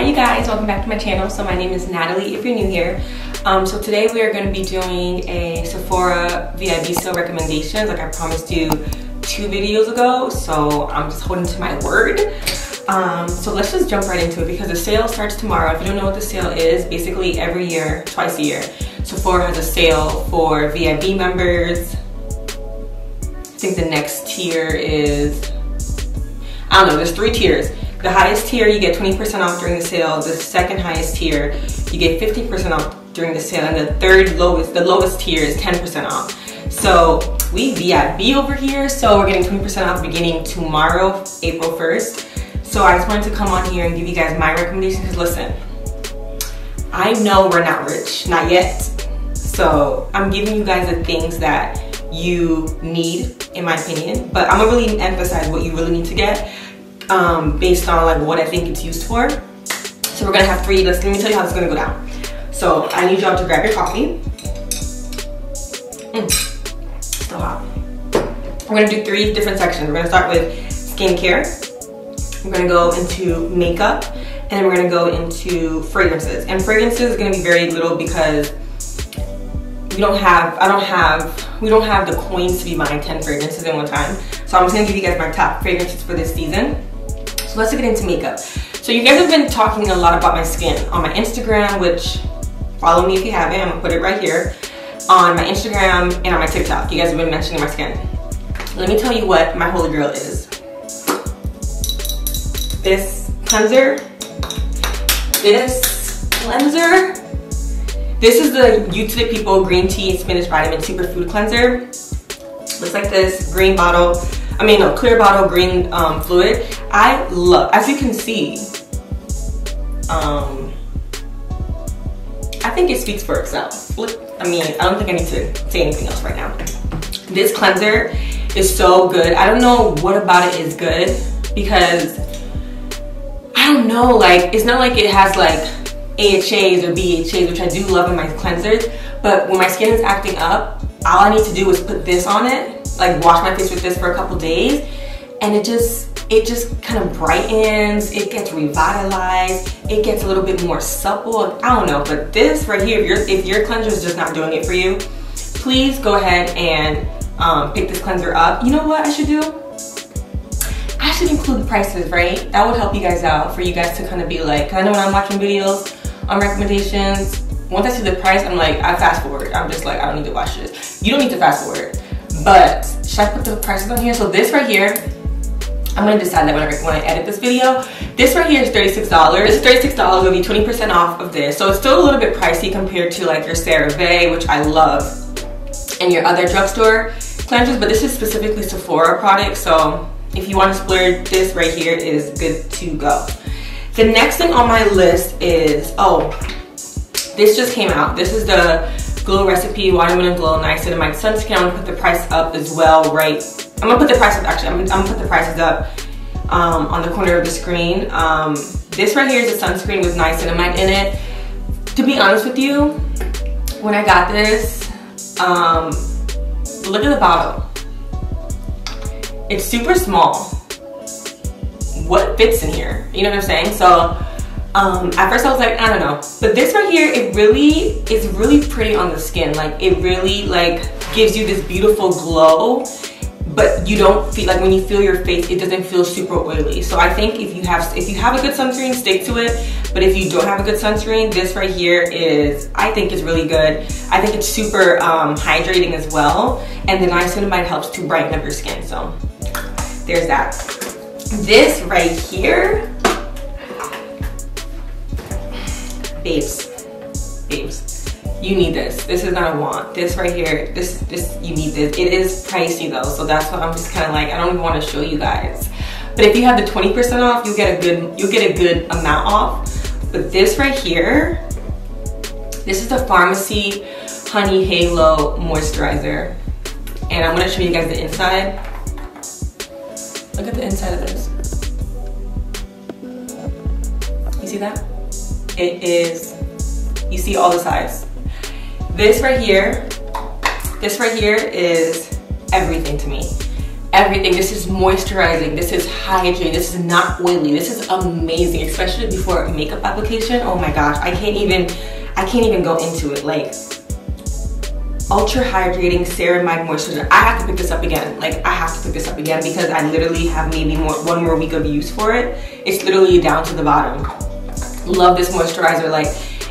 Hi you guys, welcome back to my channel. So my name is Natalie if you're new here. So today we are going to be doing a Sephora VIB sale recommendations like I promised you 2 videos ago. So I'm just holding to my word. So let's just jump right into it because the sale starts tomorrow. If you don't know what the sale is, basically every year, twice a year, Sephora has a sale for VIB members. I think the next tier is, I don't know, there's 3 tiers. The highest tier, you get 20% off during the sale. The second highest tier, you get 15% off during the sale. And the lowest tier is 10% off. So we VIB over here. So we're getting 20% off beginning tomorrow, April 1st. So I just wanted to come on here and give you guys my recommendation because listen, I know we're not rich, not yet. So I'm giving you guys the things that you need, in my opinion. But I'm gonna really emphasize what you really need to get. Based on like what I think it's used for. So we're gonna have 3, let me tell you how it's gonna go down. So I need y'all to grab your coffee. Still hot. We're gonna do 3 different sections. We're gonna start with skincare. We're gonna go into makeup, and then we're gonna go into fragrances. And fragrances is gonna be very little because we don't have the coins to be buying 10 fragrances in one time. So I'm just gonna give you guys my top fragrances for this season. So let's get into makeup. So you guys have been talking a lot about my skin on my Instagram, which follow me if you haven't, I'm gonna put it right here. On my Instagram and on my TikTok, you guys have been mentioning my skin. Let me tell you what my holy grail is. This cleanser, this is the You To The People Green Tea Spinach Vitamin Superfood Cleanser. Looks like this, green bottle. I mean, no, clear bottle, green fluid. I love, as you can see, I think it speaks for itself. I mean, I don't think I need to say anything else right now. This cleanser is so good. I don't know what about it is good because, I don't know, like, it's not like it has like AHAs or BHAs, which I do love in my cleansers, but when my skin is acting up, all I need to do is put this on it, like wash my face with this for a couple days, and it just kind of brightens, it gets revitalized, it gets a little bit more supple. I don't know, but this right here, if your cleanser is just not doing it for you, please go ahead and pick this cleanser up. You know what I should do? I should include the prices, right? That would help you guys out, for you guys to kind of be like, cause I know when I'm watching videos on recommendations, once I see the price, I'm like, I fast forward. I'm just like, I don't need to watch this. You don't need to fast forward. But should I put the prices on here? So this right here, I'm gonna decide that when I edit this video. This right here is $36. This is $36, will be 20% off of this. So it's still a little bit pricey compared to like your CeraVe, which I love, and your other drugstore cleansers, but this is specifically Sephora product. So if you want to splurge, this right here is good to go. The next thing on my list is, oh, this just came out. This is the Glow Recipe Watermelon Glow Niacinamide Sunscreen. I'm gonna put the price up as well, right? I'm gonna put the price up, actually. I'm gonna put the prices up on the corner of the screen. This right here is a sunscreen with niacinamide in it. To be honest with you, when I got this, look at the bottle. It's super small. What fits in here? You know what I'm saying? So at first I was like, I don't know. But this right here, it really is really pretty on the skin. Like it really like gives you this beautiful glow, but you don't feel like when you feel your face, it doesn't feel super oily. So I think if you have a good sunscreen, stick to it. But if you don't have a good sunscreen, this right here is, I think is really good. I think it's super hydrating as well. And the niacinamide helps to brighten up your skin. So there's that. This right here, babes, you need this. This is not a want. This right here, this you need this. It is pricey though, so that's what I'm just kind of like, I don't even want to show you guys. But if you have the 20% off, you'll get a good amount off. But this right here, this is the Pharmacy Honey Halo Moisturizer, and I'm gonna show you guys the inside. Look at the inside of this. You see that? It is, you see all the sides. This right here is everything to me. everything. This is moisturizing, this is hydrating, this is not oily. This is amazing, especially before a makeup application. Oh my gosh, I can't even go into it. Like, Ultra-Hydrating Ceramide Moisturizer. I have to pick this up again. Like, I have to pick this up again because I literally have maybe one more week of use for it. It's literally down to the bottom. Love this moisturizer. Like,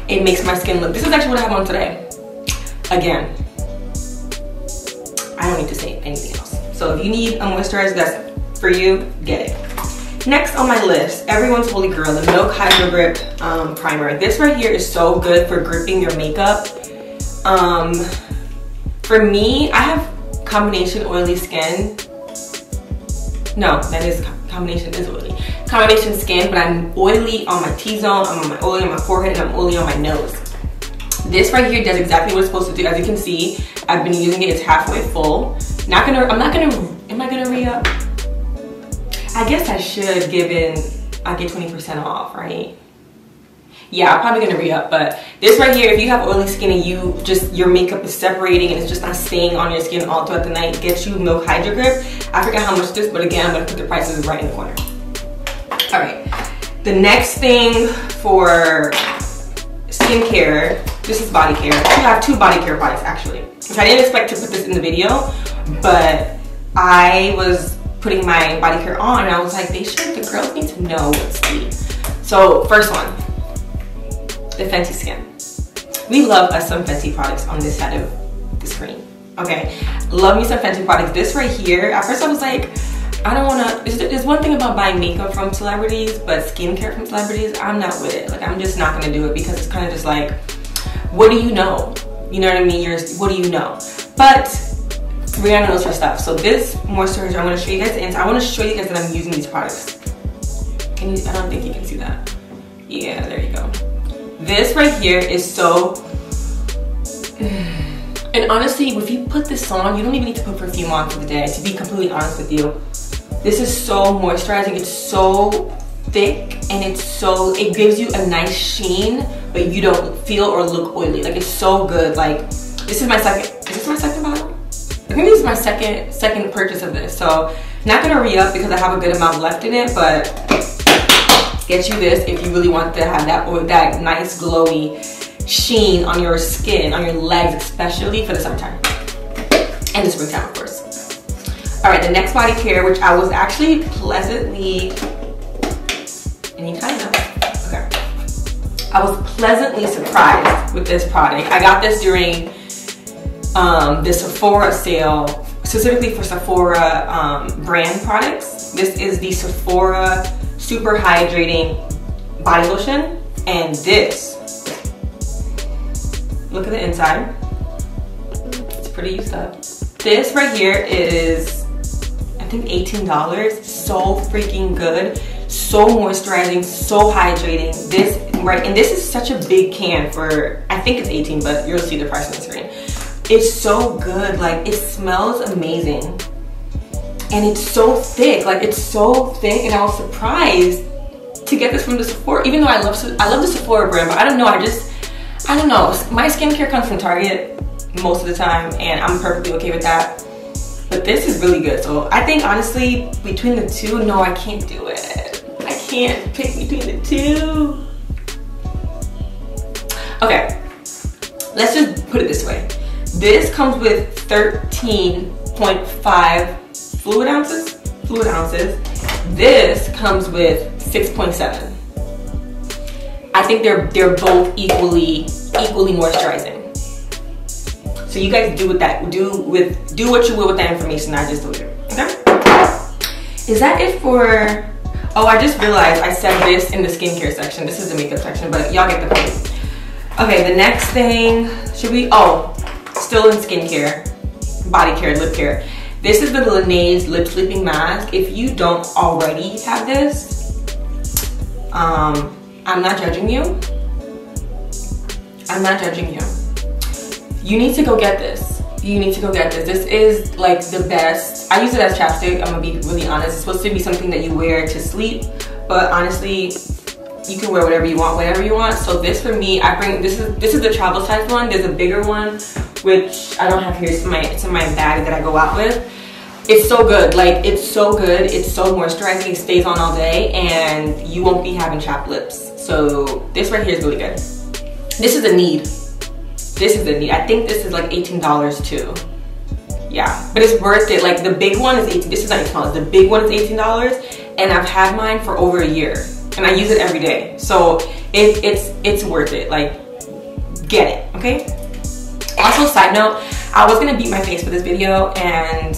it makes my skin look, this is actually what I have on today. Again, I don't need to say anything else. So if you need a moisturizer that's for you, get it. Next on my list, everyone's holy grail, the Milk Hydrogrip primer. This right here is so good for gripping your makeup. For me, I have combination oily skin. No, that is combination is oily. Combination skin, but I'm oily on my T-zone, I'm oily on my forehead, and I'm oily on my nose. This right here does exactly what it's supposed to do. As you can see, I've been using it, it's halfway full. Am I gonna re-up? I guess I should, given I get 20% off, right? Yeah, I'm probably gonna re-up, but this right here, if you have oily skin and your makeup is separating and it's just not staying on your skin all throughout the night, get you Milk Hydrogrip. I forgot how much this, but again, I'm gonna put the prices right in the corner. All right, the next thing for skincare, this is body care. I have 2 body care products actually. I didn't expect to put this in the video, but I was putting my body care on and I was like, the girls need to know what's tea. So first one, the Fenty skin. We love us some Fenty products on this side of the screen. Okay, love me some Fenty products. This right here, at first I was like, I don't wanna, there's one thing about buying makeup from celebrities, but skincare from celebrities, I'm not with it. Like, I'm just not gonna do it because it's kind of just like, what do you know? You know what I mean? What do you know? But Rihanna knows her stuff. So this moisturizer, I'm gonna show you guys, and I wanna show you guys that I'm using these products. I don't think you can see that. Yeah, there you go. This right here is so, and honestly, if you put this on, you don't even need to put perfume on for the day, to be completely honest with you. This is so moisturizing, it's so thick, and it gives you a nice sheen, but you don't feel or look oily. Like, it's so good. Like, this is my second, is this my second bottle? I think this is my second purchase of this. So, not gonna re-up because I have a good amount left in it, but get you this if you really want to have that nice glowy sheen on your skin, on your legs, especially for the summertime. And the springtime, of course. All right, the next body care, which I was actually pleasantly, okay. I was pleasantly surprised with this product. I got this during the Sephora sale, specifically for Sephora brand products. This is the Sephora Super Hydrating Body Lotion, and this, look at the inside. It's pretty used up. This right here is, I think, $18. So freaking good. So moisturizing, so hydrating. This, right, and this is such a big can for, I think it's 18, but you'll see the price on the screen. It's so good. Like, it smells amazing. And it's so thick. Like, it's so thick, and I was surprised to get this from the Sephora, even though I love the Sephora brand, but I don't know, I don't know. My skincare comes from Target most of the time, and I'm perfectly okay with that. But this is really good. So I think, honestly, between the two, no, I can't do it. I can't pick between the two. Okay, let's just put it this way. This comes with 13.5 fluid ounces. This comes with 6.7. I think they're both equally moisturizing. So you guys do what you will with that information I just told you. Okay? Is that it for? Oh, I just realized I said this in the skincare section. This is the makeup section, but y'all get the point. Okay, the next thing, still in skincare, body care, lip care. This is the Laniege Lip Sleeping Mask. If you don't already have this, I'm not judging you. I'm not judging you. You need to go get this. You need to go get this. This is like the best. I use it as chapstick, I'm gonna be really honest. It's supposed to be something that you wear to sleep, but honestly, you can wear whatever you want, whenever you want. So this for me, this is the travel size one. There's a bigger one, which I don't have here. It's in my bag that I go out with. It's so good. Like, it's so good. It's so moisturizing. It stays on all day and you won't be having chapped lips. So this right here is really good. This is a need. This is a need. I think this is like $18 too. Yeah, but it's worth it. Like, the big one is $18. This is not $18. The big one is $18, and I've had mine for over a year, and I use it every day. So it's worth it. Like, get it, okay? Also, side note, I was gonna beat my face for this video, and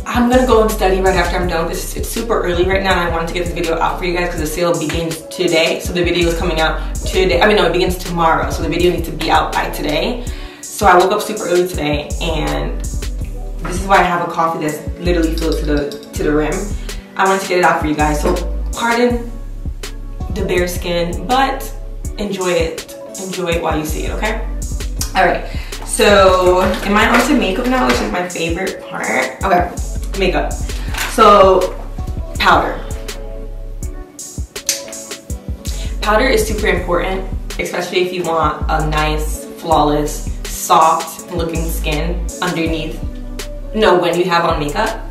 I'm gonna go and study right after I'm done with this. It's super early right now, and I wanted to get this video out for you guys because the sale begins today. So the video is coming out today. I mean, no, it begins tomorrow. So the video needs to be out by today. So I woke up super early today, and this is why I have a coffee that's literally filled to the rim. I wanted to get it out for you guys. So pardon the bare skin, but enjoy it. Enjoy it while you see it, okay? All right. So am I on to makeup now, which is my favorite part? Okay, makeup. So powder. Powder is super important, especially if you want a nice, flawless, soft looking skin underneath, when you have on makeup.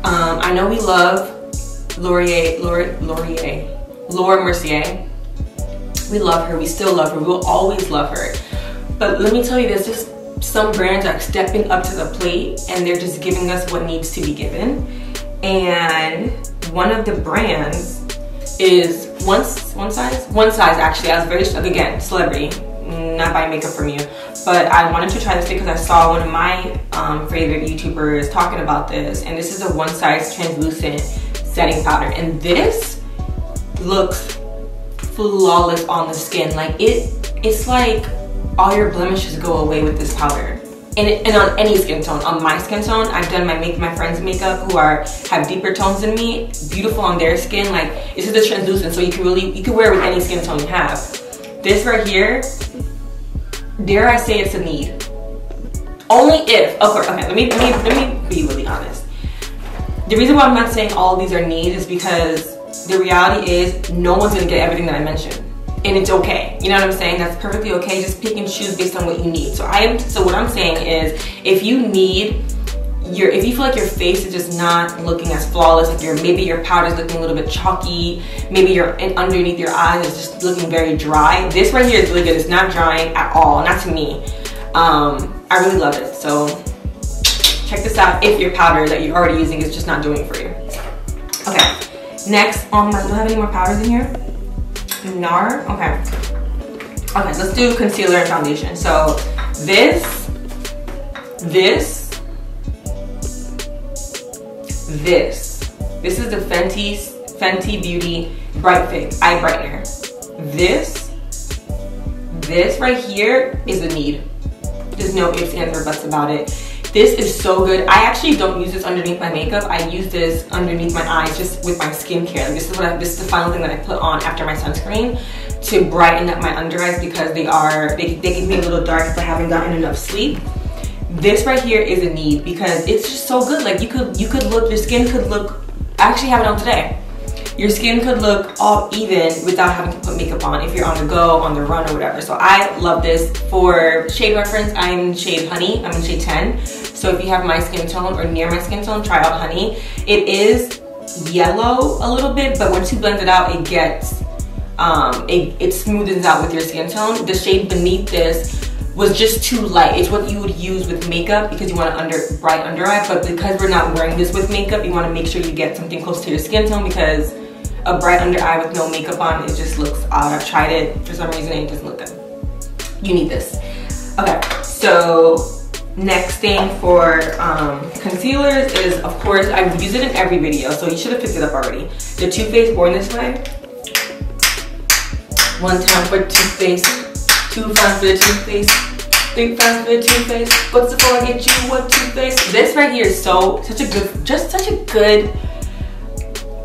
I know we love Laura Mercier. We love her, we still love her, we will always love her. But let me tell you, there's just some brands are stepping up to the plate and they're just giving us what needs to be given. And one of the brands is one size actually. I was very, again, celebrity, not buying makeup from you, but I wanted to try this because I saw one of my favorite YouTubers talking about this, and this is a one size translucent setting powder, and this looks flawless on the skin. Like, it's like all your blemishes go away with this powder. And on any skin tone. On my skin tone, I've done my friends' makeup who have deeper tones than me, beautiful on their skin. Like, this is the translucent, so you can wear it with any skin tone you have. This right here, dare I say it's a need. Only if, of course, okay, let me be really honest. The reason why I'm not saying all of these are needs is because the reality is no one's gonna get everything that I mentioned. And it's okay, you know what I'm saying? That's perfectly okay. Just pick and choose based on what you need. So what I'm saying is, if you feel like your face is just not looking as flawless, like maybe your powder's looking a little bit chalky, maybe underneath your eyes is just looking very dry, this right here is really good. It's not drying at all, not to me. I really love it. So check this out if your powder that you're already using is just not doing it for you. Okay, next do I have any more powders in here? NARS, okay, let's do concealer and foundation. So this is the Fenty Beauty Bright Fix Eye Brightener. This right here is a need. There's no ifs, ands, or buts about it. This is so good. I actually don't use this underneath my makeup. I use this underneath my eyes just with my skincare. Like, this is the final thing that I put on after my sunscreen to brighten up my under eyes because they can be a little dark if I haven't gotten enough sleep. This right here is a need because it's just so good. Like, your skin could look, I actually have it on today. Your skin could look all even without having to put makeup on if you're on the go, on the run, or whatever. So I love this. For shade reference, I'm in shade Honey. I'm in shade 10. So if you have my skin tone or near my skin tone, try out Honey. It is yellow a little bit, but once you blend it out, it gets, it smoothens out with your skin tone. The shade beneath this was just too light. It's what you would use with makeup because you want a bright under eye, but because we're not wearing this with makeup, you want to make sure you get something close to your skin tone because a bright under eye with no makeup on, it just looks odd. I've tried it, for some reason it doesn't look good. You need this. Okay, so next thing for concealers is, of course, I use it in every video, so you should have picked it up already. The Too Faced Born This Way. One time for Too Faced, 2 times for the Too Faced, 3 times for the Too Faced. What's before I get you what Too Faced? This right here is such a good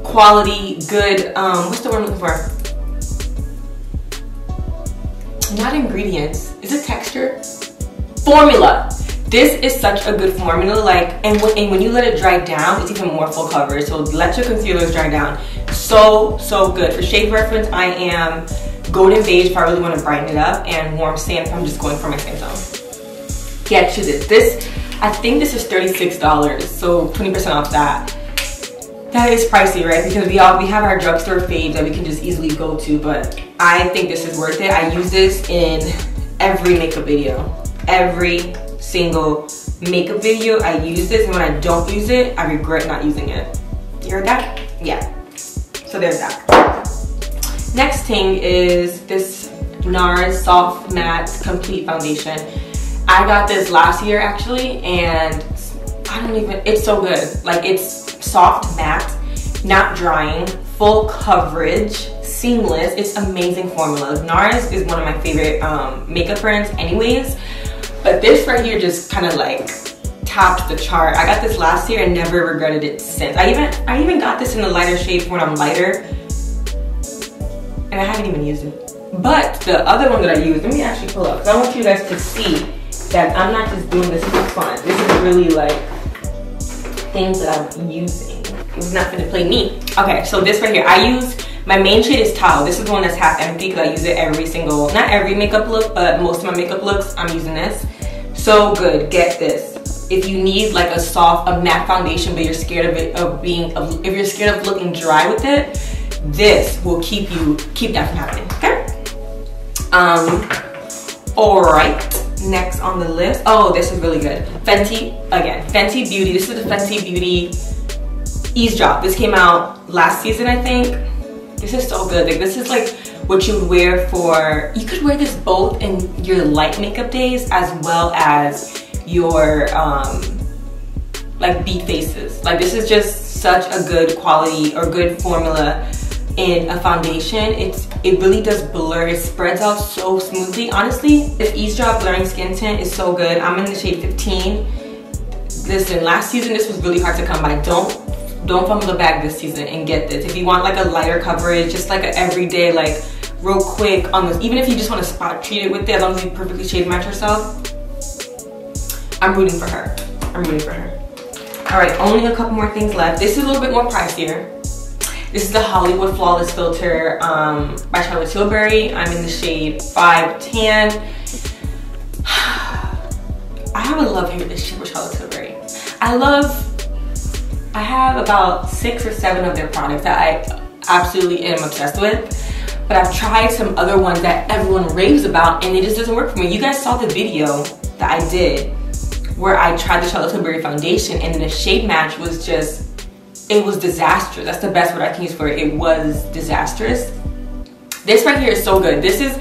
quality, good, what's the word I'm looking for? Not ingredients, is it texture? Formula. This is such a good formula, like, and when you let it dry down, it's even more full coverage. So let your concealers dry down. So good. For shade reference, I am Golden Beige if I really want to brighten it up, and Warm Sand if I'm just going for my skin tone. Get to this. I think this is $36, so 20% off that. That is pricey, right? Because we have our drugstore faves that we can just easily go to, but I think this is worth it. I use this in every makeup video. Every single makeup video I use this, and when I don't use it, I regret not using it. You heard that? Yeah. So there's that. Next thing is this NARS Soft Matte Complete Foundation. I got this last year actually, and it's so good. Like, it's soft matte, not drying, full coverage, seamless. It's amazing formula. NARS is one of my favorite makeup brands anyways, but this right here just kind of like topped the chart. I got this last year and never regretted it since. I even got this in a lighter shade when I'm lighter, and I haven't even used it. But the other one that I used, let me actually pull up, because I want you guys to see that I'm not just doing this for fun. This is really like things that I'm using. It's not gonna play me. Okay, so this right here, my main shade is Tau. This is the one that's half empty because I use it not every makeup look, but most of my makeup looks, I'm using this. So good, get this. If you need like a matte foundation, but you're scared if you're scared of looking dry with it, this will keep that from happening, okay? All right. Next on the list, oh, this is really good. Fenty, again, Fenty Beauty. This is the Fenty Beauty Eavesdrop. This came out last season, I think. This is so good. Like, this is like what you would wear you could wear this both in your light makeup days as well as your like beat faces. Like, this is just such a good quality or good formula in a foundation. It really does blur. It spreads out so smoothly. Honestly, this Eavesdrop Blurring Skin Tint is so good. I'm in the shade 15. Listen, last season this was really hard to come by. Don't fumble the bag this season and get this. If you want like a lighter coverage, just like an everyday, like real quick on this, even if you just want to spot treat it with it, as long as you perfectly shade match yourself, I'm rooting for her. I'm rooting for her. All right, only a couple more things left. This is a little bit more pricier. This is the Hollywood Flawless Filter by Tilbury. I'm in the shade 5 Tan. I have a love-hate relationship with Charlotte Tilbury. I have about 6 or 7 of their products that I absolutely am obsessed with. But I've tried some other ones that everyone raves about, and it just doesn't work for me. You guys saw the video that I did where I tried the Charlotte Tilbury foundation, and the shade match was just, it was disastrous. That's the best word I can use for it. It was disastrous. This right here is so good. This is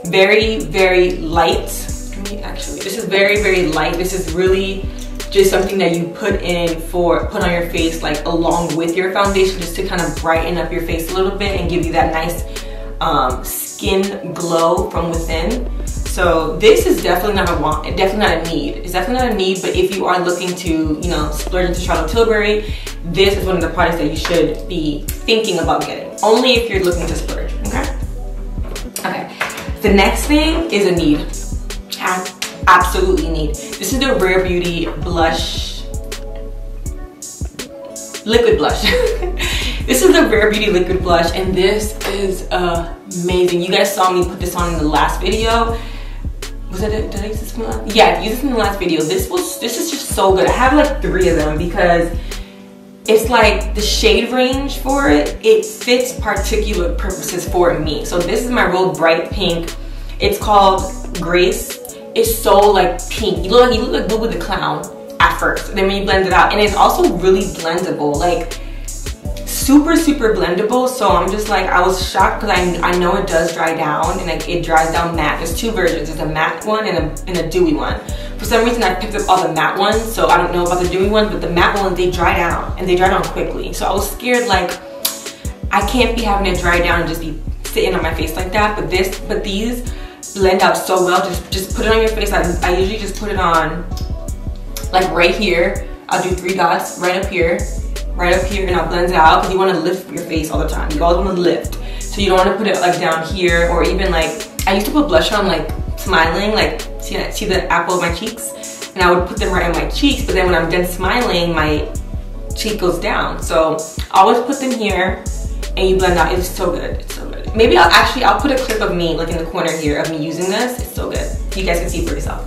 very, very light. This is very, very light. This is really just something that you put on your face like along with your foundation, just to kind of brighten up your face a little bit and give you that nice skin glow from within. So this is definitely not a want, definitely not a need. It's definitely not a need, but if you are looking to, you know, splurge into Charlotte Tilbury, this is one of the products that you should be thinking about getting. Only if you're looking to splurge, okay? Okay, the next thing is a need. Absolutely need. This is the Rare Beauty blush, liquid blush. This is the Rare Beauty liquid blush, and this is amazing. You guys saw me put this on in the last video. Was it, did I use this in the last? Yeah, I used this in the last video. This is just so good. I have like 3 of them because it's like the shade range for it, it fits particular purposes for me. So this is my real bright pink. It's called Grace. It's so like pink. You look like Boo the Clown at first. Then when you blend it out, and it's also really blendable. Like super, super blendable. So I'm just like, I was shocked because I know it does dry down, and like it dries down matte. There's 2 versions. There's a matte one and a dewy one. For some reason I picked up all the matte ones, so I don't know about the dewy ones, but the matte ones, they dry down, and they dry down quickly. So I was scared like, I can't be having it dry down and just be sitting on my face like that. But these blend out so well. Just put it on your face. I usually just put it on like right here. I'll do 3 dots right up here, and I'll blend it out, because you want to lift your face all the time. You always want to lift. So you don't want to put it like down here, or even like, I used to put blush on like smiling, like see the apple of my cheeks, and I would put them right on my cheeks, but then when I'm done smiling, my cheek goes down. So I always put them here, and you blend out. It's so good. It's so good. Maybe I'll put a clip of me like in the corner here of me using this. It's so good. You guys can see for yourself.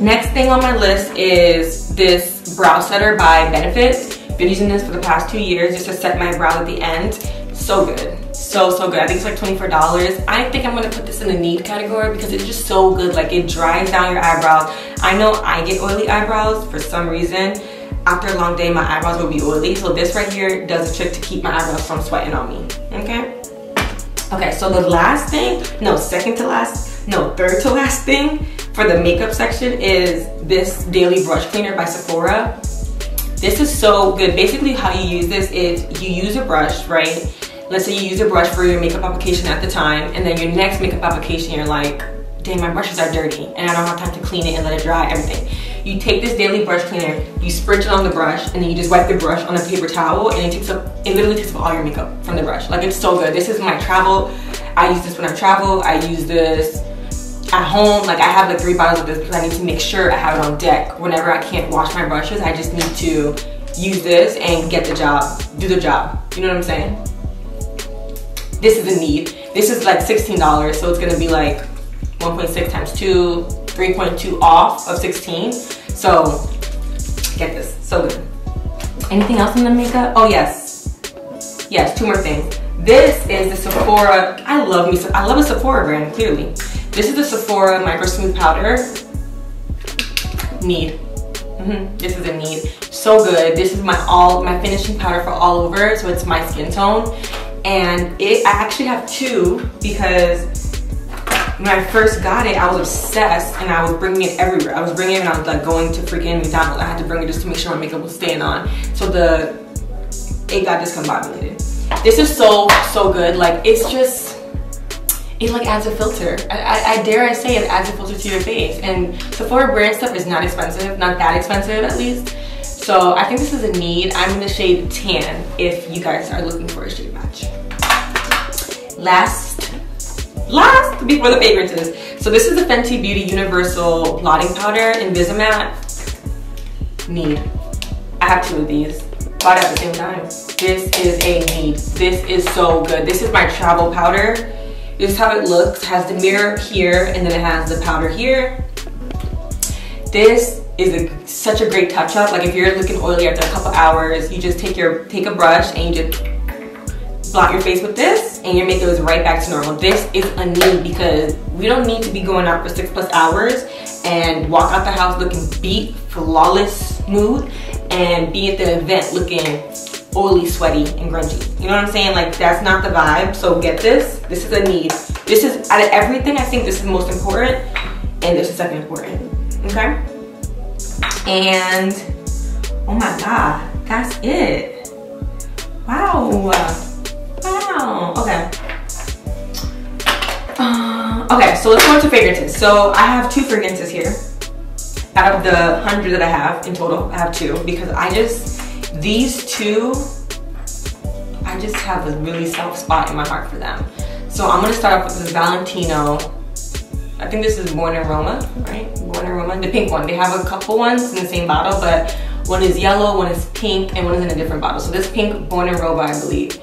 Next thing on my list is this brow setter by Benefit. Been using this for the past 2 years just to set my brow at the end. So good. So good. I think it's like $24. I think I'm gonna put this in the need category because it's just so good. Like, it dries down your eyebrows. I know I get oily eyebrows for some reason. After a long day, my eyebrows will be oily. So this right here does a trick to keep my eyebrows from sweating on me, okay? Okay, so the last thing, no, third to last thing for the makeup section is this Daily Brush Cleaner by Sephora. This is so good. Basically how you use this is you use a brush, right? Let's say you use a brush for your makeup application at the time, and then your next makeup application, you're like, dang, my brushes are dirty and I don't have time to clean it and let it dry, everything. You take this Daily Brush Cleaner, you spritz it on the brush, and then you just wipe the brush on a paper towel, and it literally takes up all your makeup from the brush. Like, it's so good. This is my travel. I use this when I travel. I use this at home. Like, I have like 3 bottles of this because I need to make sure I have it on deck. Whenever I can't wash my brushes, I just need to use this and get the job, do the job. You know what I'm saying? This is a need. This is like $16, so it's gonna be like 1.6 times 2, 3.2 off of 16. So get this, so good. Anything else in the makeup? Oh yes, 2 more things. This is the Sephora. I love a Sephora brand, clearly. This is the Sephora Micro Smooth Powder. Need. This is a need. So good. This is my finishing powder for all over, so it's my skin tone. And I actually have 2 because when I first got it, I was obsessed and I was bringing it everywhere. I was bringing it and I was like going to freaking McDonald's. I had to bring it just to make sure my makeup was staying on. So it got discombobulated. This is so good. Like, it like adds a filter. I dare I say it adds a filter to your face. And Sephora brand stuff is not expensive, not that expensive at least. So I think this is a need. I'm in the shade Tan if you guys are looking for a shade match. Last before the fragrances. So this is the Fenty Beauty Universal Blotting Powder in Visimatte. Need. I have 2 of these. Bought it at the same time. This is a need. This is so good. This is my travel powder. This is how it looks. It has the mirror here and then it has the powder here. This is such a great touch up. Like, if you're looking oily after a couple hours, you just take a brush and you just blot your face with this and your makeup is right back to normal. This is a need because we don't need to be going out for 6+ hours and walk out the house looking beat, flawless, smooth, and be at the event looking oily, sweaty, and grungy. You know what I'm saying? Like, that's not the vibe. So get this. This is a need. This is, out of everything, I think this is the most important, and this is second important. Okay? And oh my god, that's it. Wow. Okay. Okay, so let's go into fragrances. So I have 2 fragrances here. Out of the 100 that I have in total, I have 2 because these 2, I just have a really soft spot in my heart for them. So I'm gonna start off with this Valentino. I think this is Born Aroma, right? Born Aroma, the pink one. They have a couple ones in the same bottle, but one is yellow, one is pink, and one is in a different bottle. So this pink Born Aroma, I believe.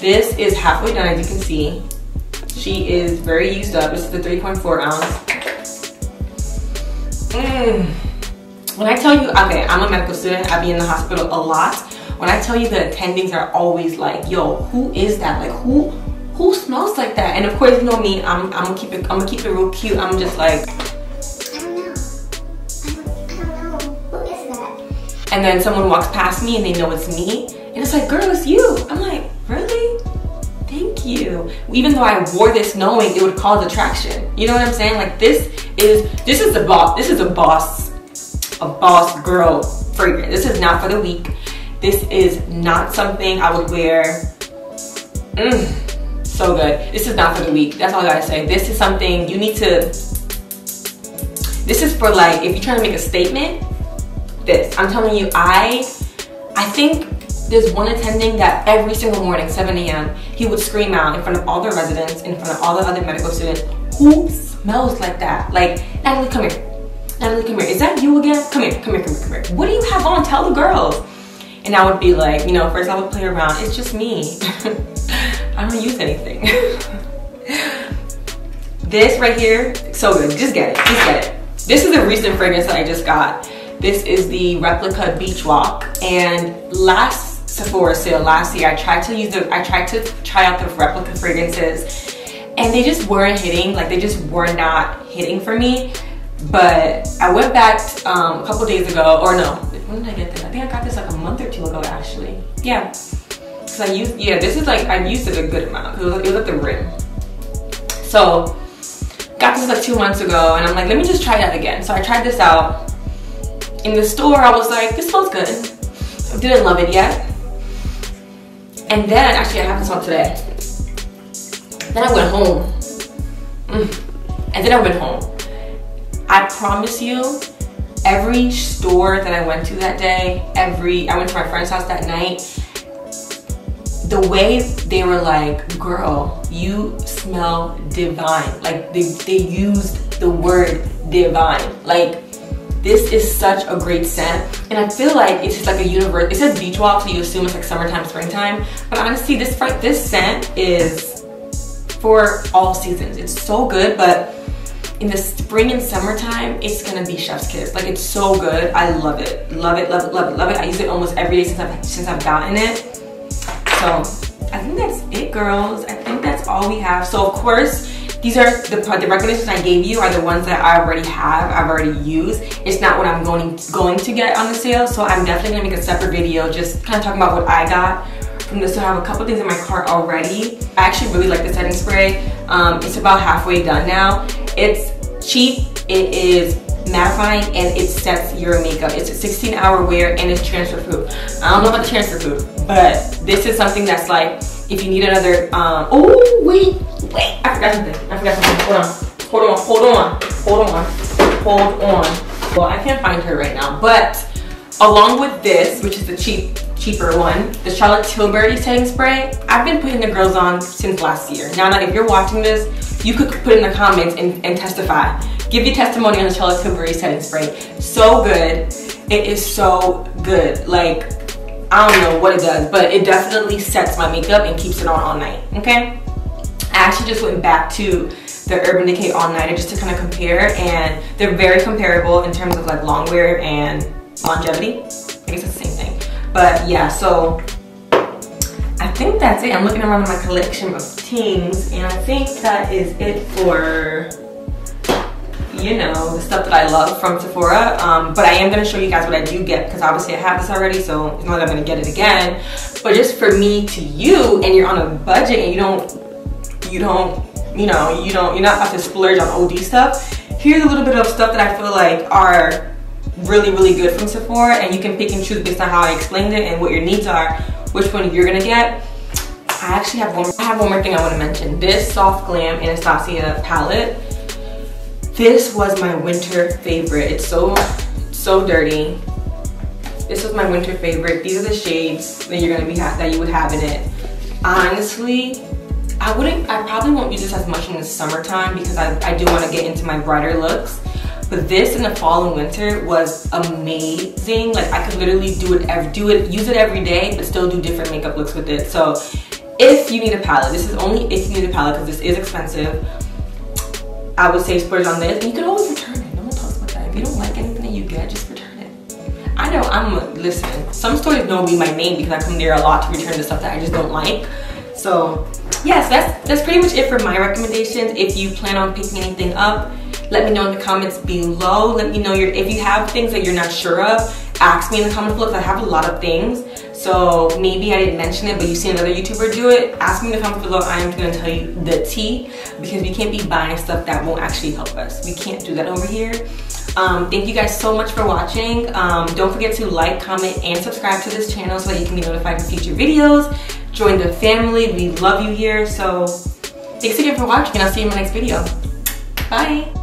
This is halfway done, as you can see. She is very used up. This is the 3.4 ounce. When I tell you, okay, I'm a medical student. I be in the hospital a lot. When I tell you the attendings are always like, yo, who is that? Like, who smells like that? And of course, you know me, I'm gonna keep it real cute. I'm just like, I don't know. Who is that? And then someone walks past me and they know it's me. And it's like, girl, it's you. I'm like, really? Thank you. Even though I wore this knowing it would cause attraction. You know what I'm saying? Like, this is a boss girl fragrance. This is not for the weak. This is not something I would wear. So good. This is not for the weak. That's all I gotta say. This is something you need to, this is for, like, if you're trying to make a statement, this. I'm telling you, I think there's one attending that every single morning, 7 a.m., he would scream out in front of all the residents, in front of all the other medical students, who smells like that? Like, Natalie, come here. Natalie, come here. Is that you again? Come here, come here, come here, come here. What do you have on? Tell the girls. And I would be like, you know, first I would play around. It's just me. I don't use anything. This right here, so good. Just get it. Just get it. This is a recent fragrance that I just got. This is the Replica Beach Walk, and last Sephora sale last year, I tried to try out the Replica fragrances, and they just weren't hitting. Like, they just were not hitting for me. But I went back a couple days ago, or no, when did I get this? I think I got this like a month or two ago, actually. Yeah, because I used, yeah, this is like, I used it a good amount. It was at the rim. So got this like 2 months ago, and I'm like, let me just try it out again. So I tried this out. In the store, I was like, this smells good. I didn't love it yet. And then, actually I have this on today. Then I went home. And then I went home. I promise you, every store that I went to that day, I went to my friend's house that night, the way they were like, girl, you smell divine. Like, they used the word divine. Like, this is such a great scent. And I feel like it's just like a universe. It says beach walk, so you assume it's like summertime, springtime. But honestly, this scent is for all seasons. It's so good, but in the spring and summertime, it's gonna be chef's kiss. Like, it's so good. I love it. Love it, love it, love it, love it. I use it almost every day since I've gotten it. So I think that's it, girls. I think that's all we have. So of course, these are the recommendations I gave you are the ones that I already have, I've already used. It's not what I'm going to get on the sale. So I'm definitely gonna make a separate video just kind of talking about what I got from this. So I have a couple things in my cart already. I actually really like the setting spray. It's about halfway done now. It's cheap, it is mattifying, and it sets your makeup. It's a 16-hour wear, and it's transfer proof. I don't know about the transfer proof, but this is something that's like, if you need another, oh, wait, I forgot something. Hold on. Well, I can't find her right now, but along with this, which is the cheaper one, the Charlotte Tilbury setting spray, I've been putting the girls on since last year. Now, if you're watching this, you could put in the comments and testify. Give your testimony on the Charlotte Tilbury setting spray. So good. It is so good. Like, I don't know what it does, but it definitely sets my makeup and keeps it on all night, okay? I actually just went back to the Urban Decay All Nighter just to kind of compare, and they're very comparable in terms of like long wear and longevity. I guess it's the same thing. But yeah, so I think that's it. I'm looking around my collection of things, and I think that is it for, you know, the stuff that I love from Sephora. But I am going to show you guys what I do get, because obviously I have this already, so it's not like I'm going to get it again. But just for me to you, and you're on a budget, and you're not about to splurge on OD stuff, here's a little bit of stuff that I feel like are really, really good from Sephora, and you can pick and choose based on how I explained it and what your needs are, which one you're gonna get. I actually have one more thing I want to mention. This Soft Glam Anastasia palette, this was my winter favorite. It's so dirty. This was my winter favorite. These are the shades that you're gonna be that you would have in it. Honestly, I probably won't use this as much in the summertime because I do want to get into my brighter looks. But this in the fall and winter was amazing. Like, I could literally use it every day, but still do different makeup looks with it. So if you need a palette, this is only if you need a palette, because this is expensive, I would say splurge on this. And you can always return it. No one talks about that. If you don't like anything that you get, just return it. I know, listen, some stores know me by name because I come there a lot to return the stuff that I just don't like. So yes, that's pretty much it for my recommendations. If you plan on picking anything up, let me know in the comments below. Let me know if you have things that you're not sure of, ask me in the comments below, because I have a lot of things. So maybe I didn't mention it, but you see another YouTuber do it, ask me in the comments below. I am gonna tell you the tea, because we can't be buying stuff that won't actually help us. We can't do that over here. Thank you guys so much for watching. Don't forget to like, comment, and subscribe to this channel so that you can be notified for future videos. Join the family, we love you here. So thanks again for watching, and I'll see you in my next video. Bye.